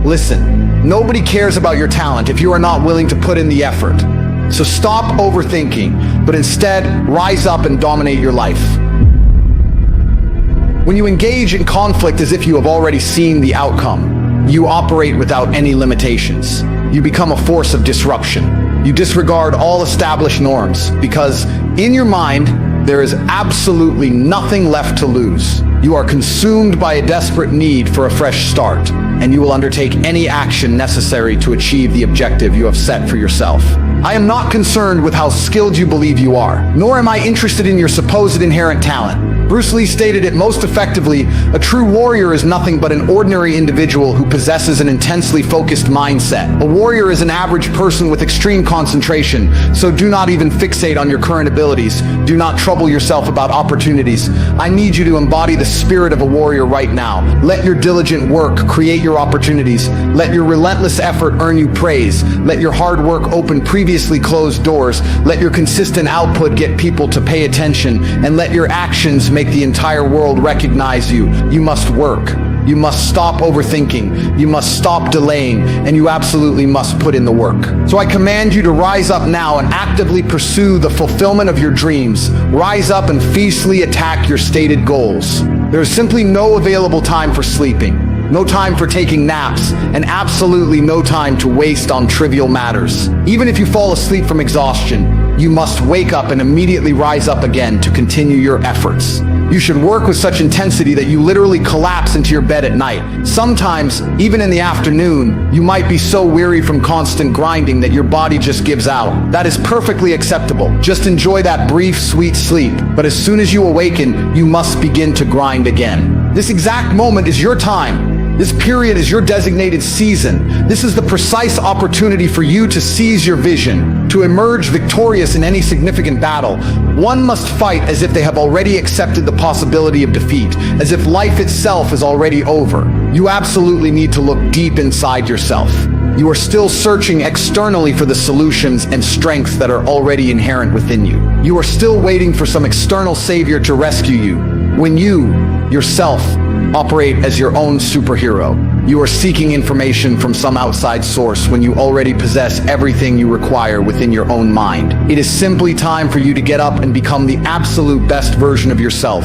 Listen, nobody cares about your talent if you are not willing to put in the effort. So stop overthinking, but instead rise up and dominate your life. When you engage in conflict as if you have already seen the outcome, you operate without any limitations. You become a force of disruption. You disregard all established norms because in your mind, there is absolutely nothing left to lose. You are consumed by a desperate need for a fresh start, and you will undertake any action necessary to achieve the objective you have set for yourself. I am not concerned with how skilled you believe you are, nor am I interested in your supposed inherent talent. Bruce Lee stated it most effectively, a true warrior is nothing but an ordinary individual who possesses an intensely focused mindset. A warrior is an average person with extreme concentration, so do not even fixate on your current abilities. Do not trouble yourself about opportunities. I need you to embody the spirit of a warrior right now. Let your diligent work create your opportunities. Let your relentless effort earn you praise. Let your hard work open previously closed doors. Let your consistent output get people to pay attention, and let your actions make the entire world recognize you. You must work. You must stop overthinking. You must stop delaying, and you absolutely must put in the work. So I command you to rise up now and actively pursue the fulfillment of your dreams. Rise up and fiercely attack your stated goals. There is simply no available time for sleeping, no time for taking naps, and absolutely no time to waste on trivial matters. Even if you fall asleep from exhaustion, you must wake up and immediately rise up again to continue your efforts. You should work with such intensity that you literally collapse into your bed at night. Sometimes, even in the afternoon, you might be so weary from constant grinding that your body just gives out. That is perfectly acceptable. Just enjoy that brief, sweet sleep. But as soon as you awaken, you must begin to grind again. This exact moment is your time. This period is your designated season. This is the precise opportunity for you to seize your vision, to emerge victorious in any significant battle. One must fight as if they have already accepted the possibility of defeat, as if life itself is already over. You absolutely need to look deep inside yourself. You are still searching externally for the solutions and strengths that are already inherent within you. You are still waiting for some external savior to rescue you, when you, yourself, operate as your own superhero. You are seeking information from some outside source when you already possess everything you require within your own mind. It is simply time for you to get up and become the absolute best version of yourself.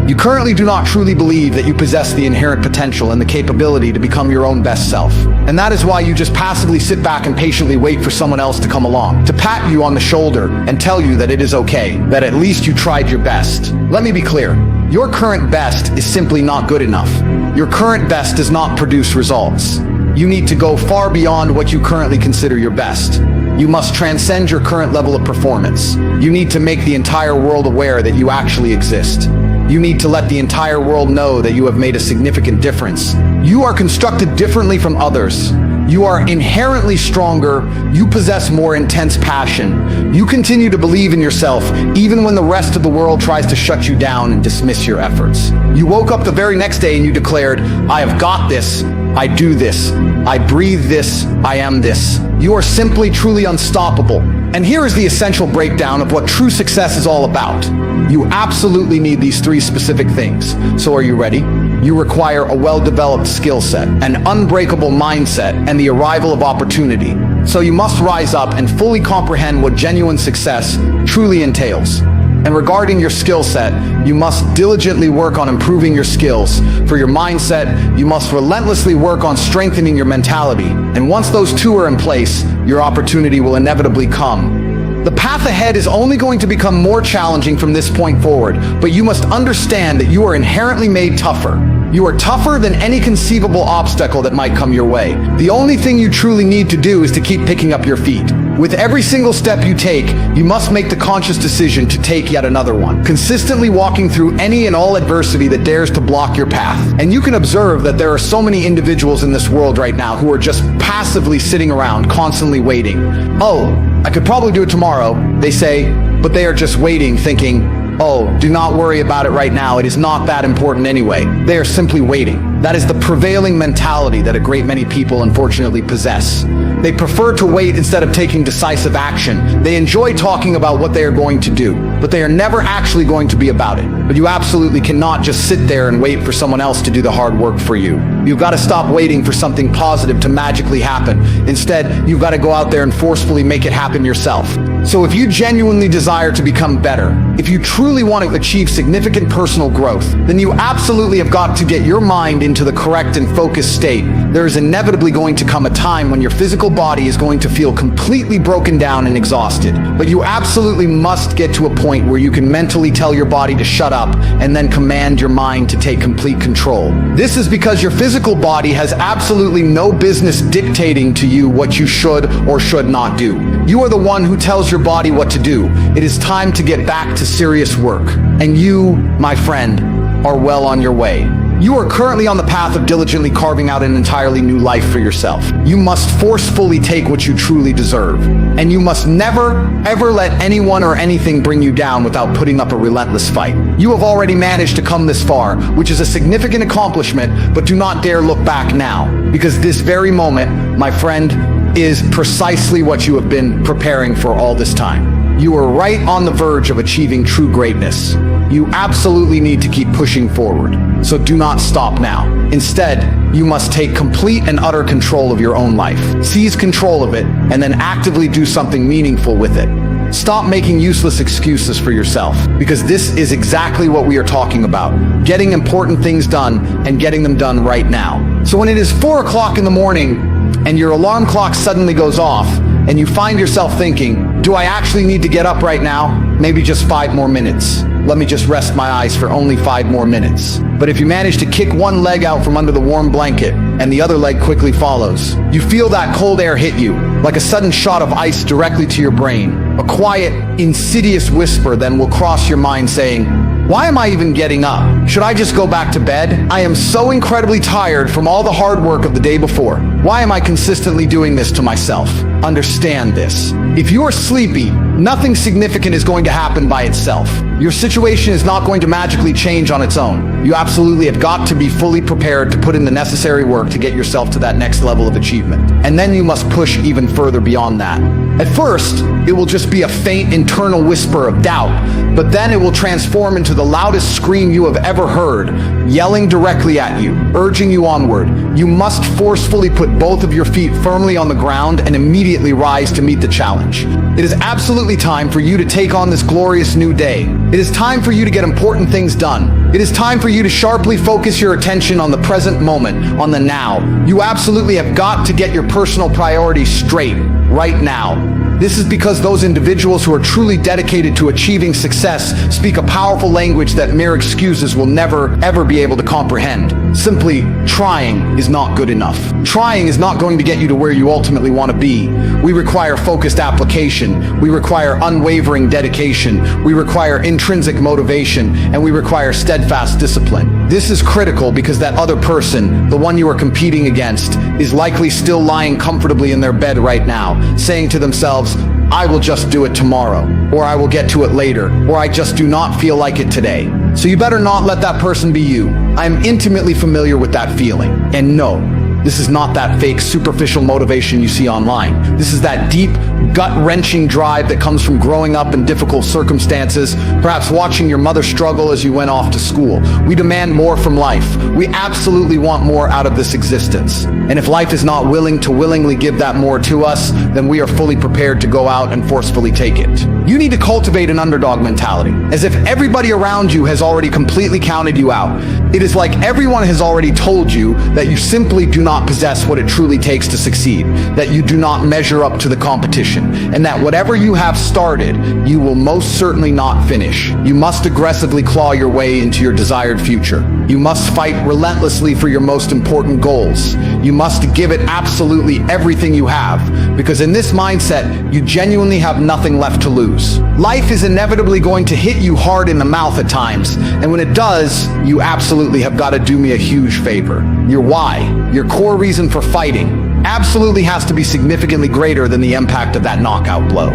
You currently do not truly believe that you possess the inherent potential and the capability to become your own best self. And that is why you just passively sit back and patiently wait for someone else to come along, to pat you on the shoulder and tell you that it is okay, that at least you tried your best. Let me be clear. Your current best is simply not good enough. Your current best does not produce results. You need to go far beyond what you currently consider your best. You must transcend your current level of performance. You need to make the entire world aware that you actually exist. You need to let the entire world know that you have made a significant difference. You are constructed differently from others. You are inherently stronger. You possess more intense passion. You continue to believe in yourself, even when the rest of the world tries to shut you down and dismiss your efforts. You woke up the very next day and you declared, I have got this. I do this. I breathe this. I am this. You are simply truly unstoppable. And here is the essential breakdown of what true success is all about. You absolutely need these three specific things. So are you ready? You require a well-developed skill set, an unbreakable mindset, and the arrival of opportunity. So you must rise up and fully comprehend what genuine success truly entails. And regarding your skill set, you must diligently work on improving your skills. For your mindset, you must relentlessly work on strengthening your mentality. And once those two are in place, your opportunity will inevitably come. The path ahead is only going to become more challenging from this point forward, but you must understand that you are inherently made tougher. You are tougher than any conceivable obstacle that might come your way. The only thing you truly need to do is to keep picking up your feet. With every single step you take, you must make the conscious decision to take yet another one, consistently walking through any and all adversity that dares to block your path. And you can observe that there are so many individuals in this world right now who are just passively sitting around, constantly waiting. Oh, I could probably do it tomorrow, they say, but they are just waiting, thinking, oh, do not worry about it right now, it is not that important anyway. They are simply waiting. That is the prevailing mentality that a great many people unfortunately possess. They prefer to wait instead of taking decisive action. They enjoy talking about what they are going to do, but they are never actually going to be about it. But you absolutely cannot just sit there and wait for someone else to do the hard work for you. You've got to stop waiting for something positive to magically happen. Instead, you've got to go out there and forcefully make it happen yourself. So if you genuinely desire to become better, if you truly want to achieve significant personal growth, then you absolutely have got to get your mind into the correct and focused state. There is inevitably going to come a time when your physical body is going to feel completely broken down and exhausted. But you absolutely must get to a point where you can mentally tell your body to shut up and then command your mind to take complete control. This is because your physical body has absolutely no business dictating to you what you should or should not do. You are the one who tells your body what to do. It is time to get back to serious work. And you, my friend, are well on your way. You are currently on the path of diligently carving out an entirely new life for yourself. You must forcefully take what you truly deserve. And you must never, ever let anyone or anything bring you down without putting up a relentless fight. You have already managed to come this far, which is a significant accomplishment, but do not dare look back now. Because this very moment, my friend, is precisely what you have been preparing for all this time. You are right on the verge of achieving true greatness. You absolutely need to keep pushing forward. So do not stop now. Instead, you must take complete and utter control of your own life. Seize control of it, and then actively do something meaningful with it. Stop making useless excuses for yourself, because this is exactly what we are talking about. Getting important things done and getting them done right now. So when it is 4 o'clock in the morning, and your alarm clock suddenly goes off, and you find yourself thinking, do I actually need to get up right now? Maybe just 5 more minutes. Let me just rest my eyes for only 5 more minutes. But if you manage to kick one leg out from under the warm blanket, and the other leg quickly follows, you feel that cold air hit you, like a sudden shot of ice directly to your brain. A quiet, insidious whisper then will cross your mind saying, why am I even getting up? Should I just go back to bed? I am so incredibly tired from all the hard work of the day before. Why am I consistently doing this to myself? Understand this. If you are sleepy, nothing significant is going to happen by itself. Your situation is not going to magically change on its own. You absolutely have got to be fully prepared to put in the necessary work to get yourself to that next level of achievement. And then you must push even further beyond that. At first, it will just be a faint internal whisper of doubt, but then it will transform into the loudest scream you have ever heard, yelling directly at you, urging you onward. You must forcefully put both of your feet firmly on the ground and immediately rise to meet the challenge. It is absolutely time for you to take on this glorious new day. It is time for you to get important things done. It is time for you to sharply focus your attention on the present moment, on the now. You absolutely have got to get your personal priorities straight, right now. This is because those individuals who are truly dedicated to achieving success speak a powerful language that mere excuses will never, ever be able to comprehend. Simply, trying is not good enough. Trying is not going to get you to where you ultimately want to be. We require focused application. We require unwavering dedication. We require intrinsic motivation, and we require steadfast discipline. This is critical because that other person, the one you are competing against, is likely still lying comfortably in their bed right now, saying to themselves, I will just do it tomorrow, or I will get to it later, or I just do not feel like it today. So you better not let that person be you. I am intimately familiar with that feeling. And no, this is not that fake, superficial motivation you see online. This is that deep, gut-wrenching drive that comes from growing up in difficult circumstances, perhaps watching your mother struggle as you went off to school. We demand more from life. We absolutely want more out of this existence. And if life is not willing to willingly give that more to us, then we are fully prepared to go out and forcefully take it. You need to cultivate an underdog mentality, as if everybody around you has already completely counted you out. It is like everyone has already told you that you simply do not possess what it truly takes to succeed, that you do not measure up to the competition, and that whatever you have started, you will most certainly not finish. You must aggressively claw your way into your desired future. You must fight relentlessly for your most important goals. You must give it absolutely everything you have, because in this mindset, you genuinely have nothing left to lose. Life is inevitably going to hit you hard in the mouth at times, and when it does, you absolutely have got to do me a huge favor. Your why, your core reason for fighting, absolutely has to be significantly greater than the impact of that knockout blow.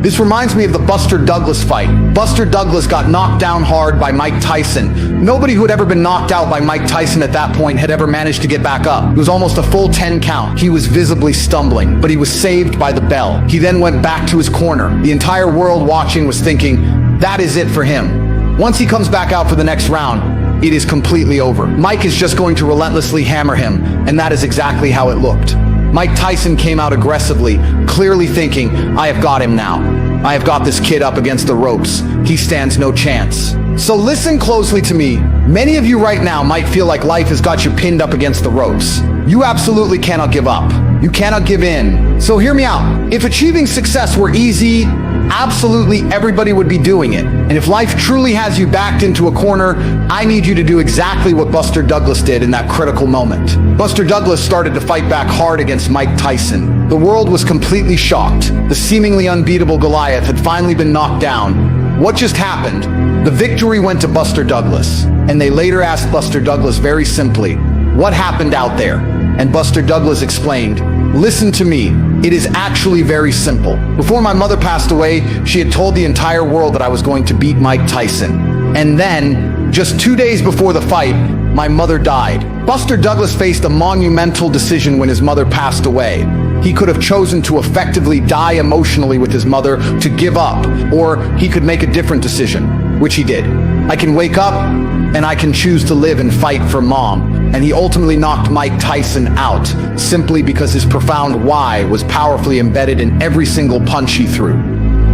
This reminds me of the Buster Douglas fight. Buster Douglas got knocked down hard by Mike Tyson. Nobody who had ever been knocked out by Mike Tyson at that point had ever managed to get back up. It was almost a full 10 count. He was visibly stumbling, but he was saved by the bell. He then went back to his corner. The entire world watching was thinking, that is it for him. Once he comes back out for the next round, it is completely over. Mike is just going to relentlessly hammer him, and that is exactly how it looked. Mike Tyson came out aggressively, clearly thinking, I have got him now. I have got this kid up against the ropes. He stands no chance. So listen closely to me. Many of you right now might feel like life has got you pinned up against the ropes. You absolutely cannot give up. You cannot give in. So hear me out. If achieving success were easy, absolutely everybody would be doing it. And if life truly has you backed into a corner, I need you to do exactly what Buster Douglas did in that critical moment. Buster Douglas started to fight back hard against Mike Tyson. The world was completely shocked. The seemingly unbeatable Goliath had finally been knocked down. What just happened? The victory went to Buster Douglas. And they later asked Buster Douglas very simply, what happened out there? And Buster Douglas explained, listen to me, it is actually very simple. Before my mother passed away, she had told the entire world that I was going to beat Mike Tyson. And then, just 2 days before the fight, my mother died. Buster Douglas faced a monumental decision when his mother passed away. He could have chosen to effectively die emotionally with his mother, to give up, or he could make a different decision, which he did. I can wake up, and I can choose to live and fight for Mom. And he ultimately knocked Mike Tyson out, simply because his profound why was powerfully embedded in every single punch he threw.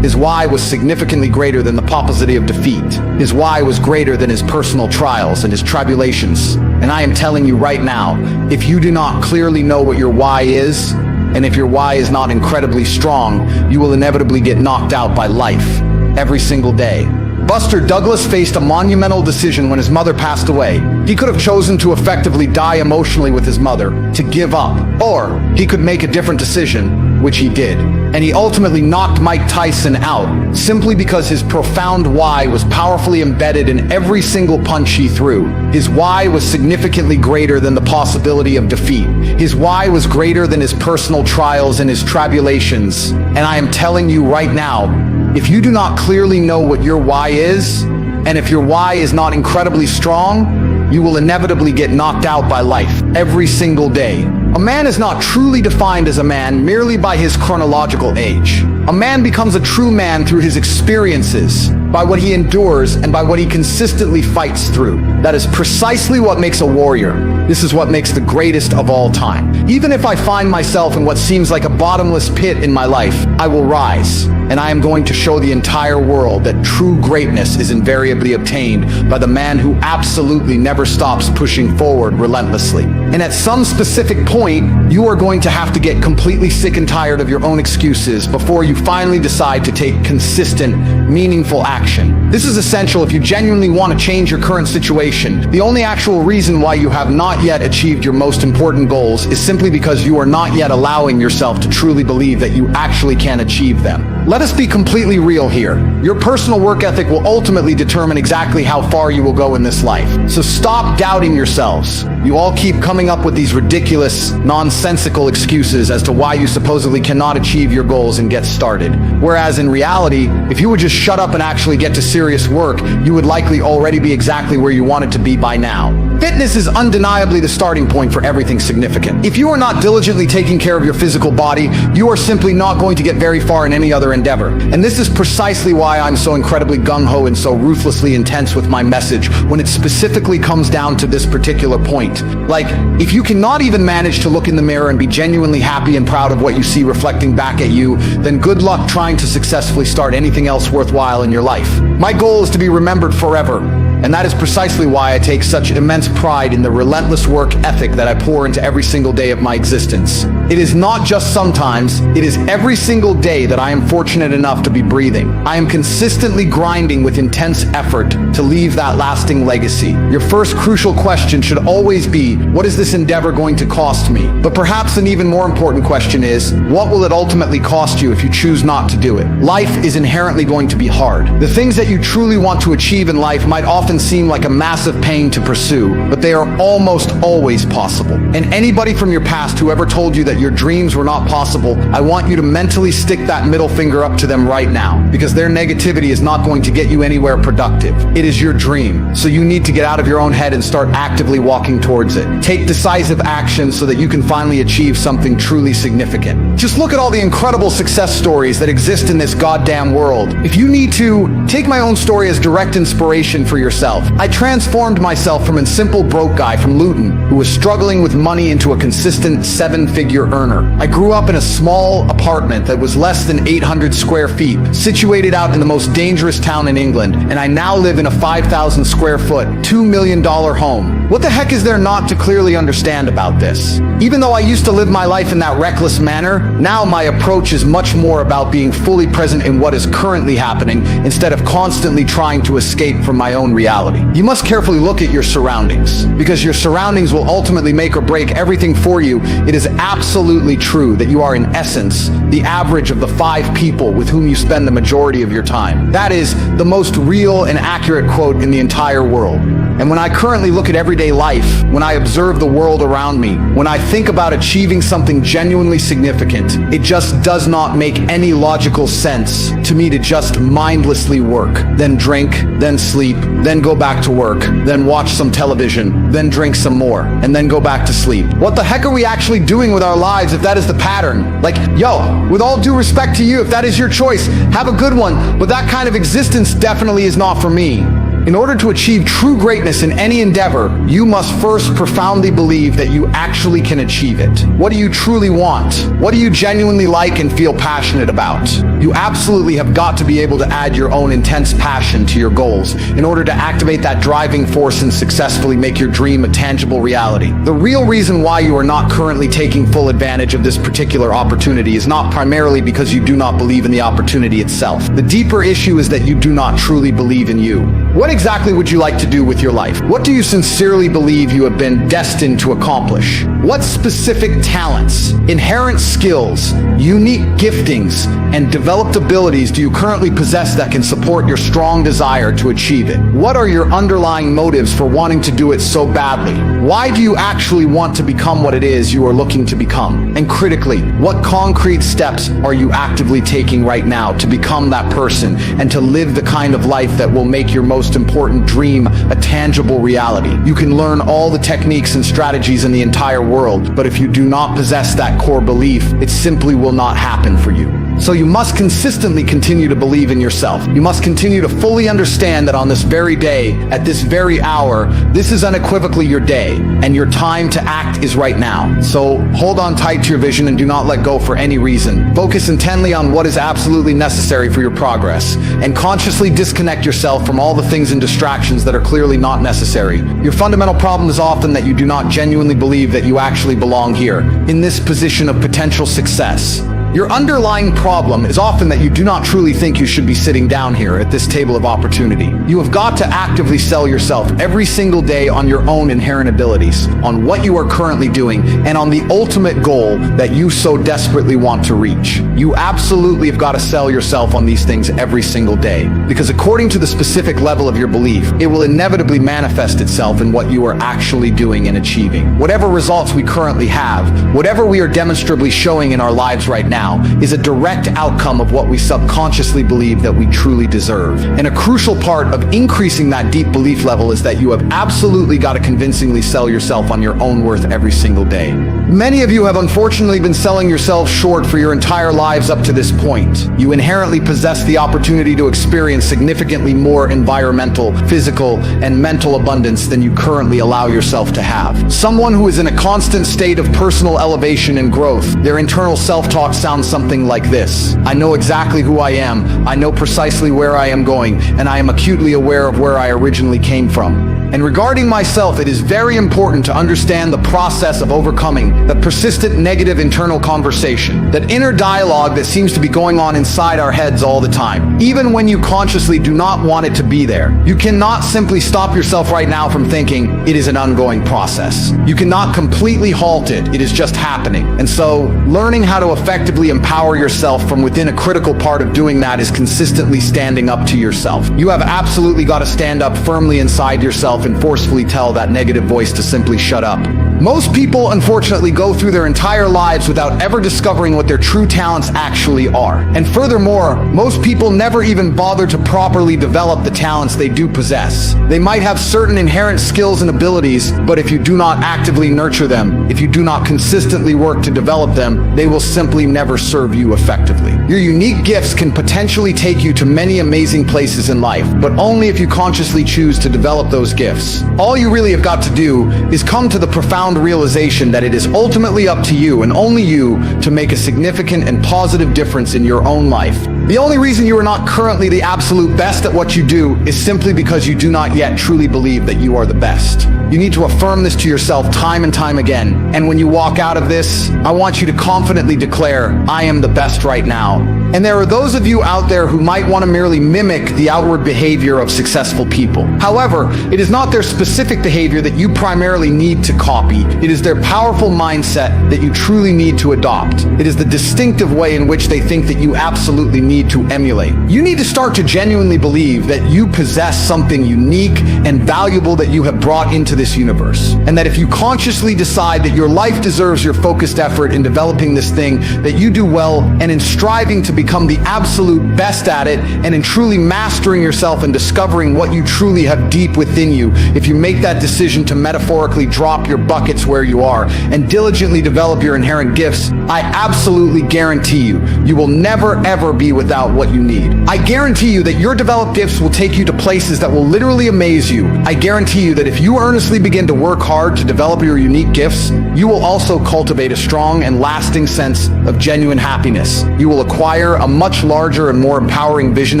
His why was significantly greater than the paucity of defeat. His why was greater than his personal trials and his tribulations. And I am telling you right now, if you do not clearly know what your why is, and if your why is not incredibly strong, you will inevitably get knocked out by life every single day. Buster Douglas faced a monumental decision when his mother passed away. He could have chosen to effectively die emotionally with his mother, to give up, or he could make a different decision, which he did. And he ultimately knocked Mike Tyson out, simply because his profound why was powerfully embedded in every single punch he threw. His why was significantly greater than the possibility of defeat. His why was greater than his personal trials and his tribulations. And I am telling you right now, if you do not clearly know what your why is, and if your why is not incredibly strong, you will inevitably get knocked out by life every single day. A man is not truly defined as a man merely by his chronological age. A man becomes a true man through his experiences, by what he endures, and by what he consistently fights through. That is precisely what makes a warrior. This is what makes the greatest of all time. Even if I find myself in what seems like a bottomless pit in my life, I will rise, and I am going to show the entire world that true greatness is invariably obtained by the man who absolutely never stops pushing forward relentlessly. And at some specific point, you are going to have to get completely sick and tired of your own excuses before you finally decide to take consistent, meaningful action. This is essential if you genuinely want to change your current situation. The only actual reason why you have not yet achieved your most important goals is simply because you are not yet allowing yourself to truly believe that you actually can achieve them. Let us be completely real here. Your personal work ethic will ultimately determine exactly how far you will go in this life. So stop doubting yourselves. You all keep coming up with these ridiculous, nonsensical excuses as to why you supposedly cannot achieve your goals and get started. Whereas in reality, if you would just shut up and actually get to serious work, you would likely already be exactly where you wanted to be by now. Fitness is undeniably the starting point for everything significant. If you are not diligently taking care of your physical body, you are simply not going to get very far in any other endeavor. And this is precisely why I'm so incredibly gung-ho and so ruthlessly intense with my message when it specifically comes down to this particular point. Like, if you cannot even manage to look in the mirror and be genuinely happy and proud of what you see reflecting back at you, then good luck trying to successfully start anything else worthwhile in your life. My goal is to be remembered forever. And that is precisely why I take such immense pride in the relentless work ethic that I pour into every single day of my existence. It is not just sometimes, it is every single day that I am fortunate enough to be breathing. I am consistently grinding with intense effort to leave that lasting legacy. Your first crucial question should always be, what is this endeavor going to cost me? But perhaps an even more important question is, what will it ultimately cost you if you choose not to do it? Life is inherently going to be hard. The things that you truly want to achieve in life might often often seem like a massive pain to pursue, but they are almost always possible. And anybody from your past who ever told you that your dreams were not possible, I want you to mentally stick that middle finger up to them right now, because their negativity is not going to get you anywhere productive. It is your dream, so you need to get out of your own head and start actively walking towards it. Take decisive action so that you can finally achieve something truly significant. Just look at all the incredible success stories that exist in this goddamn world. If you need to, take my own story as direct inspiration for yourself. I transformed myself from a simple broke guy from Luton who was struggling with money into a consistent seven-figure earner. I grew up in a small apartment that was less than 800 square feet, situated out in the most dangerous town in England, and I now live in a 5,000 square foot, $2 million home. What the heck is there not to clearly understand about this? Even though I used to live my life in that reckless manner, now my approach is much more about being fully present in what is currently happening instead of constantly trying to escape from my own reality. You must carefully look at your surroundings, because your surroundings will ultimately make or break everything for you. It is absolutely true that you are in essence the average of the 5 people with whom you spend the majority of your time. That is the most real and accurate quote in the entire world. And when I currently look at everyday life, when I observe the world around me, when I think about achieving something genuinely significant, it just does not make any logical sense to me to just mindlessly work, then drink, then sleep, then go back to work, then watch some television, then drink some more, and then go back to sleep. What the heck are we actually doing with our lives if that is the pattern? Like, yo, with all due respect to you, if that is your choice, have a good one, but that kind of existence definitely is not for me. In order to achieve true greatness in any endeavor, you must first profoundly believe that you actually can achieve it. What do you truly want? What do you genuinely like and feel passionate about? You absolutely have got to be able to add your own intense passion to your goals in order to activate that driving force and successfully make your dream a tangible reality. The real reason why you are not currently taking full advantage of this particular opportunity is not primarily because you do not believe in the opportunity itself. The deeper issue is that you do not truly believe in you. What exactly would you like to do with your life? What do you sincerely believe you have been destined to accomplish? What specific talents, inherent skills, unique giftings, and developed abilities do you currently possess that can support your strong desire to achieve it? What are your underlying motives for wanting to do it so badly? Why do you actually want to become what it is you are looking to become? And critically, what concrete steps are you actively taking right now to become that person and to live the kind of life that will make your most important dream a tangible reality? You can learn all the techniques and strategies in the entire world, but if you do not possess that core belief, it simply will not happen for you. So you must consistently continue to believe in yourself. You must continue to fully understand that on this very day, at this very hour, this is unequivocally your day, and your time to act is right now. So hold on tight to your vision and do not let go for any reason. Focus intently on what is absolutely necessary for your progress, and consciously disconnect yourself from all the things and distractions that are clearly not necessary. Your fundamental problem is often that you do not genuinely believe that you actually belong here, in this position of potential success. Your underlying problem is often that you do not truly think you should be sitting down here at this table of opportunity. You have got to actively sell yourself every single day on your own inherent abilities, on what you are currently doing, and on the ultimate goal that you so desperately want to reach. You absolutely have got to sell yourself on these things every single day, because according to the specific level of your belief, it will inevitably manifest itself in what you are actually doing and achieving. Whatever results we currently have, whatever we are demonstrably showing in our lives right now, is a direct outcome of what we subconsciously believe that we truly deserve. And a crucial part of increasing that deep belief level is that you have absolutely got to convincingly sell yourself on your own worth every single day. Many of you have unfortunately been selling yourselves short for your entire lives up to this point. You inherently possess the opportunity to experience significantly more environmental, physical, and mental abundance than you currently allow yourself to have. Someone who is in a constant state of personal elevation and growth, their internal self-talk sounds something like this: I know exactly who I am, I know precisely where I am going, and I am acutely aware of where I originally came from. And regarding myself, it is very important to understand the process of overcoming the persistent negative internal conversation, that inner dialogue that seems to be going on inside our heads all the time, even when you consciously do not want it to be there. You cannot simply stop yourself right now from thinking it is an ongoing process. You cannot completely halt it. It is just happening. And so, learning how to effectively empower yourself from within a critical part of doing that is consistently standing up to yourself. You have absolutely got to stand up firmly inside yourself and forcefully tell that negative voice to simply shut up. Most people, unfortunately, go through their entire lives without ever discovering what their true talents actually are. And furthermore, most people never even bother to properly develop the talents they do possess. They might have certain inherent skills and abilities, but if you do not actively nurture them, if you do not consistently work to develop them, they will simply never serve you effectively. Your unique gifts can potentially take you to many amazing places in life, but only if you consciously choose to develop those gifts. All you really have got to do is come to the profound realization that it is ultimately up to you and only you to make a significant and positive difference in your own life. The only reason you are not currently the absolute best at what you do is simply because you do not yet truly believe that you are the best. You need to affirm this to yourself time and time again. And when you walk out of this, I want you to confidently declare, I am the best right now. And there are those of you out there who might want to merely mimic the outward behavior of successful people. However, it is not their specific behavior that you primarily need to copy. It is their powerful mindset that you truly need to adopt. It is the distinctive way in which they think that you absolutely need to emulate. You need to start to genuinely believe that you possess something unique and valuable that you have brought into this universe. And that if you consciously decide that your life deserves your focused effort in developing this thing that you do well, and in striving to become the absolute best at it, and in truly mastering yourself and discovering what you truly have deep within you, if you make that decision to metaphorically drop your buckets where you are and diligently develop your inherent gifts, I absolutely guarantee you, you will never ever be without what you need. I guarantee you that your developed gifts will take you to places that will literally amaze you. I guarantee you that if you earnestly begin to work hard to develop your unique gifts, you will also cultivate a strong and lasting sense of genuine happiness. You will acquire a much larger and more empowering vision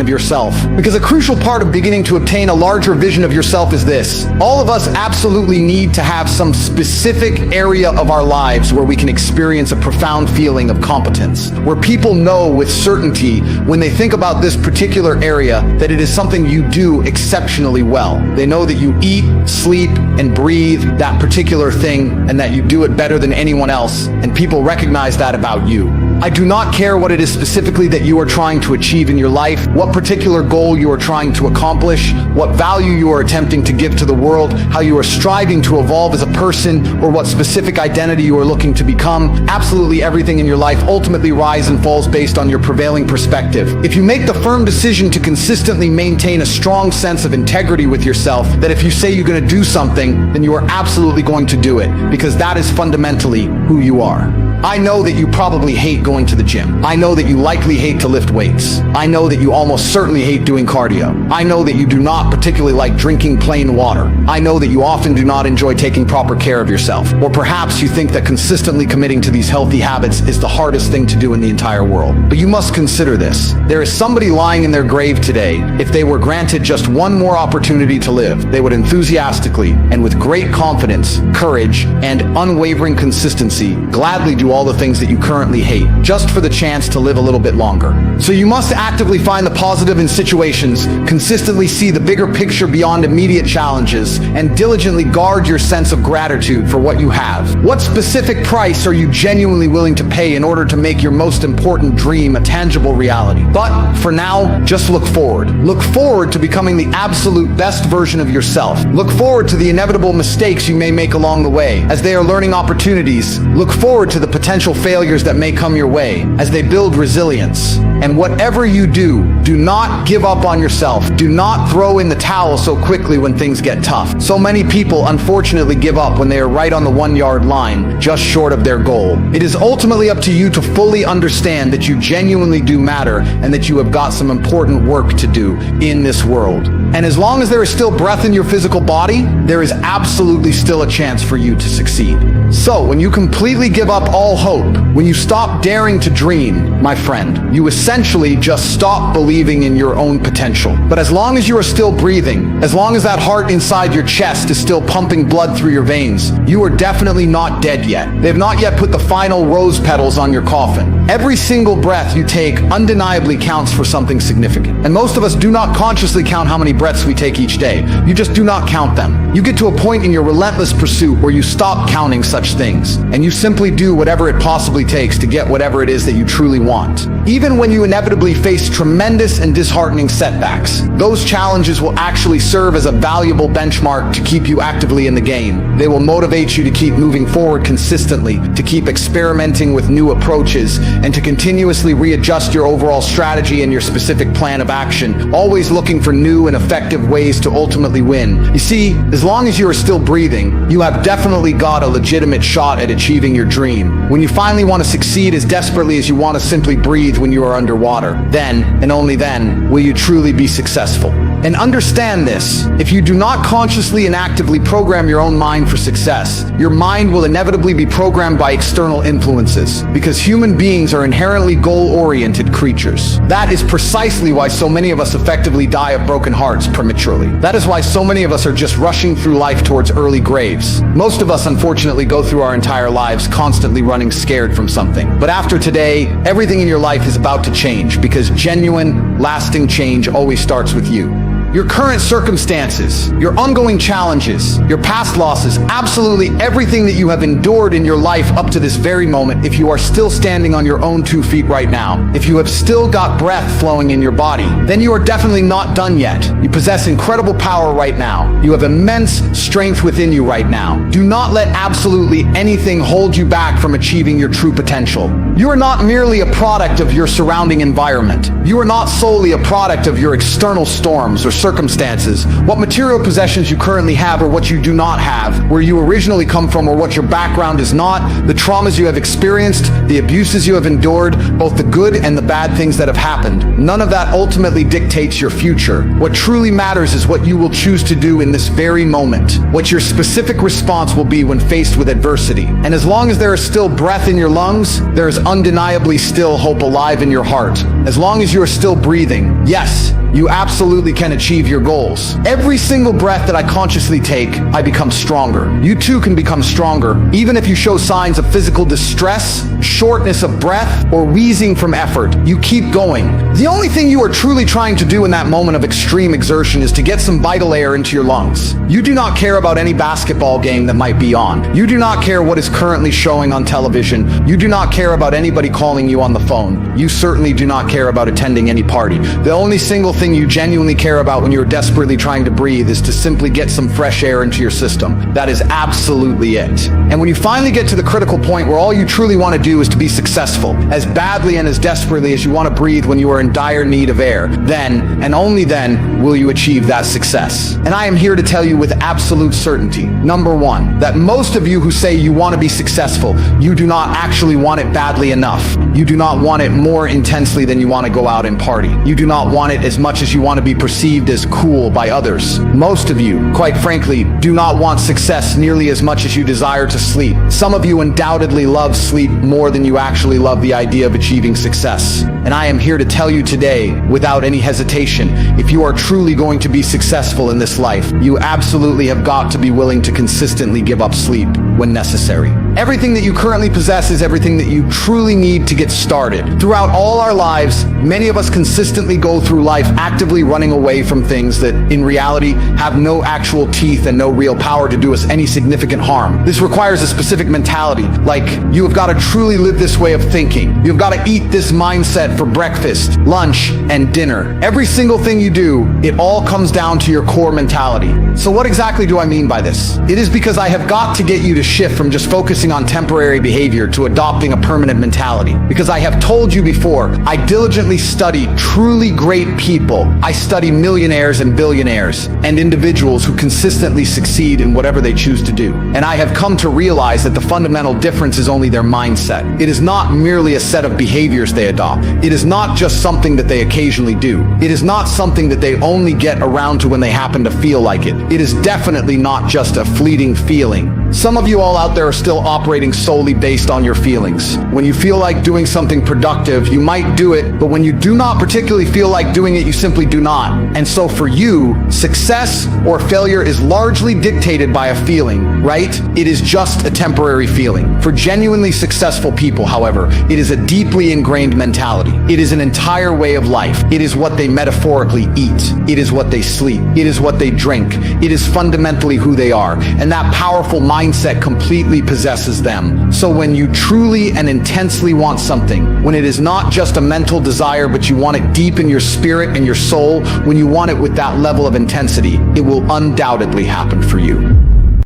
of yourself. Because a crucial part of beginning to obtain a larger vision of yourself is this: all of us absolutely need to have some specific area of our lives where we can experience a profound feeling of competence, where people know with certainty when they think about this particular area that it is something you do exceptionally well. They know that you eat, sleep, and breathe that particular thing, and that you do it better than anyone else, and people recognize that about you. I do not care what it is specifically that you are trying to achieve in your life, what particular goal you are trying to accomplish, what value you are attempting to give to the world, how you are striving to evolve as a person, or what specific identity you are looking to become. Absolutely everything in your life ultimately rises and falls based on your prevailing perspective. If you make the firm decision to consistently maintain a strong sense of integrity with yourself, that if you say you're going to do something, then you are absolutely going to do it, because that is fundamentally who you are. I know that you probably hate going to the gym. I know that you likely hate to lift weights. I know that you almost certainly hate doing cardio. I know that you do not particularly like drinking plain water. I know that you often do not enjoy taking proper care of yourself. Or perhaps you think that consistently committing to these healthy habits is the hardest thing to do in the entire world. But you must consider this. There is somebody lying in their grave today. If they were granted just one more opportunity to live, they would enthusiastically and with great confidence, courage, and unwavering consistency gladly do all the things that you currently hate, just for the chance to live a little bit longer. So you must actively find the positive in situations, consistently see the bigger picture beyond immediate challenges, and diligently guard your sense of gratitude for what you have. What specific price are you genuinely willing to pay in order to make your most important dream a tangible reality? But for now, just look forward. Look forward to becoming the absolute best version of yourself. Look forward to the inevitable mistakes you may make along the way, as they are learning opportunities. Look forward to the potential failures that may come your way, as they build resilience. And whatever you do not give up on yourself. Do not throw in the towel so quickly when things get tough. So many people unfortunately give up when they are right on the 1-yard line, just short of their goal. It is ultimately up to you to fully understand that you genuinely do matter, and that you have got some important work to do in this world. And as long as there is still breath in your physical body, there is absolutely still a chance for you to succeed. So when you completely give up all all hope, when you stop daring to dream, my friend, you essentially just stop believing in your own potential. But as long as you are still breathing, as long as that heart inside your chest is still pumping blood through your veins, you are definitely not dead yet. They have not yet put the final rose petals on your coffin. Every single breath you take undeniably counts for something significant. And most of us do not consciously count how many breaths we take each day. You just do not count them. You get to a point in your relentless pursuit where you stop counting such things, and you simply do whatever it possibly takes to get whatever it is that you truly want. Even when you inevitably face tremendous and disheartening setbacks, those challenges will actually serve as a valuable benchmark to keep you actively in the game. They will motivate you to keep moving forward consistently, to keep experimenting with new approaches, and to continuously readjust your overall strategy and your specific plan of action, always looking for new and effective ways to ultimately win. You see, as long as you are still breathing, you have definitely got a legitimate shot at achieving your dream. When you finally want to succeed as desperately as you want to simply breathe when you are underwater, then, and only then, will you truly be successful. And understand this, if you do not consciously and actively program your own mind for success, your mind will inevitably be programmed by external influences, because human beings are inherently goal-oriented creatures. That is precisely why so many of us effectively die of broken hearts prematurely. That is why so many of us are just rushing through life towards early graves. Most of us unfortunately go through our entire lives constantly running scared from something. But after today, everything in your life is about to change, because genuine, lasting change always starts with you. Your current circumstances, your ongoing challenges, your past losses, absolutely everything that you have endured in your life up to this very moment, if you are still standing on your own 2 feet right now, if you have still got breath flowing in your body, then you are definitely not done yet. You possess incredible power right now. You have immense strength within you right now. Do not let absolutely anything hold you back from achieving your true potential. You are not merely a product of your surrounding environment. You are not solely a product of your external storms or circumstances, what material possessions you currently have or what you do not have, where you originally come from or what your background is not, the traumas you have experienced, the abuses you have endured, both the good and the bad things that have happened. None of that ultimately dictates your future. What truly matters is what you will choose to do in this very moment, what your specific response will be when faced with adversity. And as long as there is still breath in your lungs, there is undeniably still hope alive in your heart. As long as you are still breathing, yes, you absolutely can achieve your goals. Every single breath that I consciously take, I become stronger. You too can become stronger, even if you show signs of physical distress, shortness of breath, or wheezing from effort. You keep going. The only thing you are truly trying to do in that moment of extreme exertion is to get some vital air into your lungs. You do not care about any basketball game that might be on. You do not care what is currently showing on television. You do not care about anybody calling you on the phone. You certainly do not care about attending any party. The only single thing you genuinely care about when you're desperately trying to breathe is to simply get some fresh air into your system. That is absolutely it. And when you finally get to the critical point where all you truly want to do is to be successful, as badly and as desperately as you want to breathe when you are in dire need of air, then, and only then, will you achieve that success. And I am here to tell you with absolute certainty, number one, that most of you who say you want to be successful, you do not actually want it badly enough. You do not want it more intensely than you want to go out and party. You do not want it as much as you want to be perceived as cool by others. Most of you, quite frankly, do not want success nearly as much as you desire to sleep. Some of you undoubtedly love sleep more than you actually love the idea of achieving success. And I am here to tell you today, without any hesitation, if you are truly going to be successful in this life, you absolutely have got to be willing to consistently give up sleep when necessary. Everything that you currently possess is everything that you truly need to get started. Throughout all our lives, many of us consistently go through life actively running away from things that, in reality, have no actual teeth and no real power to do us any significant harm. This requires a specific mentality, like you have got to truly live this way of thinking. You've got to eat this mindset for breakfast, lunch, and dinner. Every single thing you do, it all comes down to your core mentality. So what exactly do I mean by this? It is because I have got to get you to shift from just focusing on temporary behavior to adopting a permanent mentality. Because I have told you before, I diligently study truly great people. I study millionaires and billionaires and individuals who consistently succeed in whatever they choose to do. And I have come to realize that the fundamental difference is only their mindset. It is not merely a set of behaviors they adopt. It is not just something that they occasionally do. It is not something that they only get around to when they happen to feel like it. It is definitely not just a fleeting feeling. Some of you all out there are still operating solely based on your feelings. When you feel like doing something productive, you might do it, but when you do not particularly feel like doing it, you simply do not. And so for you, success or failure is largely dictated by a feeling, right? It is just a temporary feeling. For genuinely successful people, however, it is a deeply ingrained mentality. It is an entire way of life. It is what they metaphorically eat. It is what they sleep. It is what they drink. It is fundamentally who they are. And that powerful mindset completely possesses them. So when you truly and intensely want something, when it is not just a mental desire, but you want it deep in your spirit and your soul, when you want it with that level of intensity, it will undoubtedly happen for you.